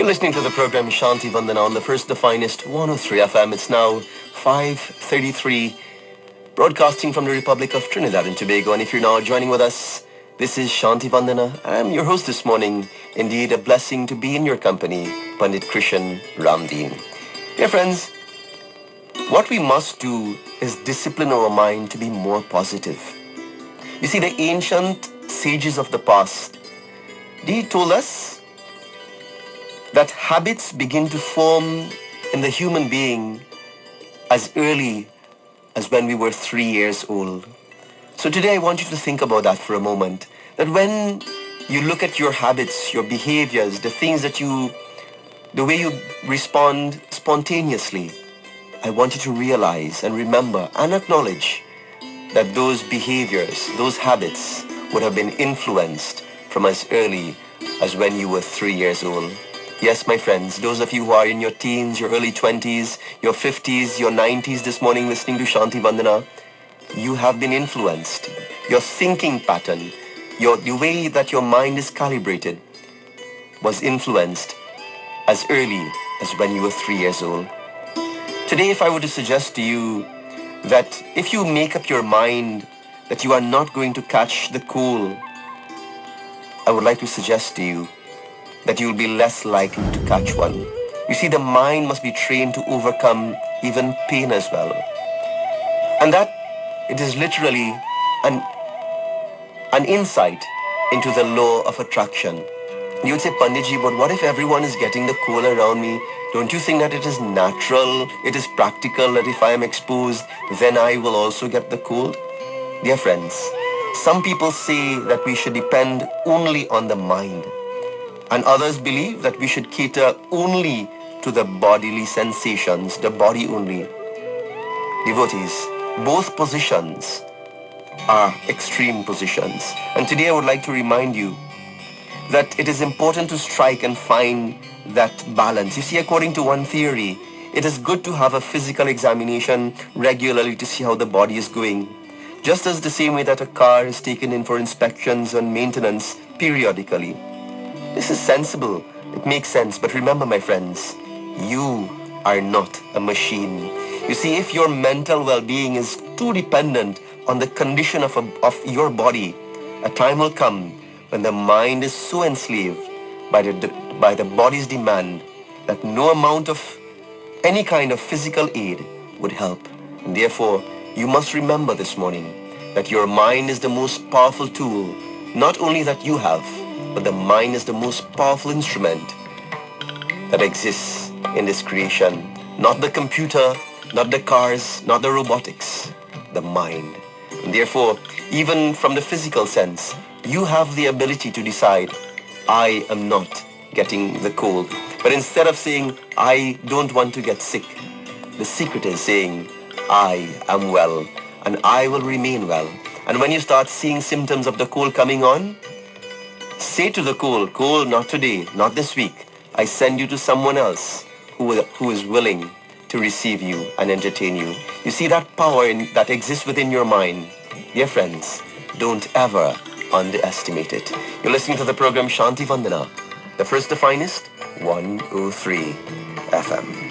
You're listening to the program Shanti Vandana on the first, the finest 103 FM. It's now 5:33, broadcasting from the Republic of Trinidad and Tobago. And if you're now joining with us, this is Shanti Vandana. I'm your host this morning. Indeed, a blessing to be in your company, Pandit Krishen Ramdeen. Dear friends, what we must do is discipline our mind to be more positive. You see, the ancient sages of the past, they told us that habits begin to form in the human being as early as when we were 3 years old. So today I want you to think about that for a moment. That when you look at your habits, your behaviors, the way you respond spontaneously, I want you to realize and remember and acknowledge that those behaviors, those habits would have been influenced from as early as when you were 3 years old. Yes, my friends, those of you who are in your teens, your early 20s, your 50s, your 90s this morning listening to Shanti Vandana, you have been influenced. Your thinking pattern, the way that your mind is calibrated was influenced as early as when you were 3 years old. Today, if I were to suggest to you that if you make up your mind that you are not going to catch the cold, I would like to suggest to you that you will be less likely to catch one. You see, the mind must be trained to overcome even pain as well. And that it is literally an insight into the law of attraction. You would say, Panditji, but what if everyone is getting the cold around me? Don't you think that it is natural, it is practical that if I am exposed, then I will also get the cold? Dear friends, some people say that we should depend only on the mind. And others believe that we should cater only to the bodily sensations, the body only. Devotees, both positions are extreme positions. And today I would like to remind you that it is important to strike and find that balance. You see, according to one theory, it is good to have a physical examination regularly to see how the body is going. Just as the same way that a car is taken in for inspections and maintenance periodically. This is sensible. It makes sense. But remember, my friends, you are not a machine. You see, if your mental well-being is too dependent on the condition of your body, a time will come when the mind is so enslaved by the body's demand that no amount of any kind of physical aid would help. And therefore, you must remember this morning that your mind is the most powerful tool, not only that you have, but the mind is the most powerful instrument that exists in this creation. Not the computer, not the cars, not the robotics, the mind. And therefore, even from the physical sense, you have the ability to decide, I am not getting the cold. But instead of saying, I don't want to get sick, the secret is saying, I am well and I will remain well. And when you start seeing symptoms of the cold coming on, say to the cold, not today, not this week. I send you to someone else who is willing to receive you and entertain you. You see that power that exists within your mind. Dear friends, don't ever underestimate it. You're listening to the program Shanti Vandana, the first, the finest, 103 FM.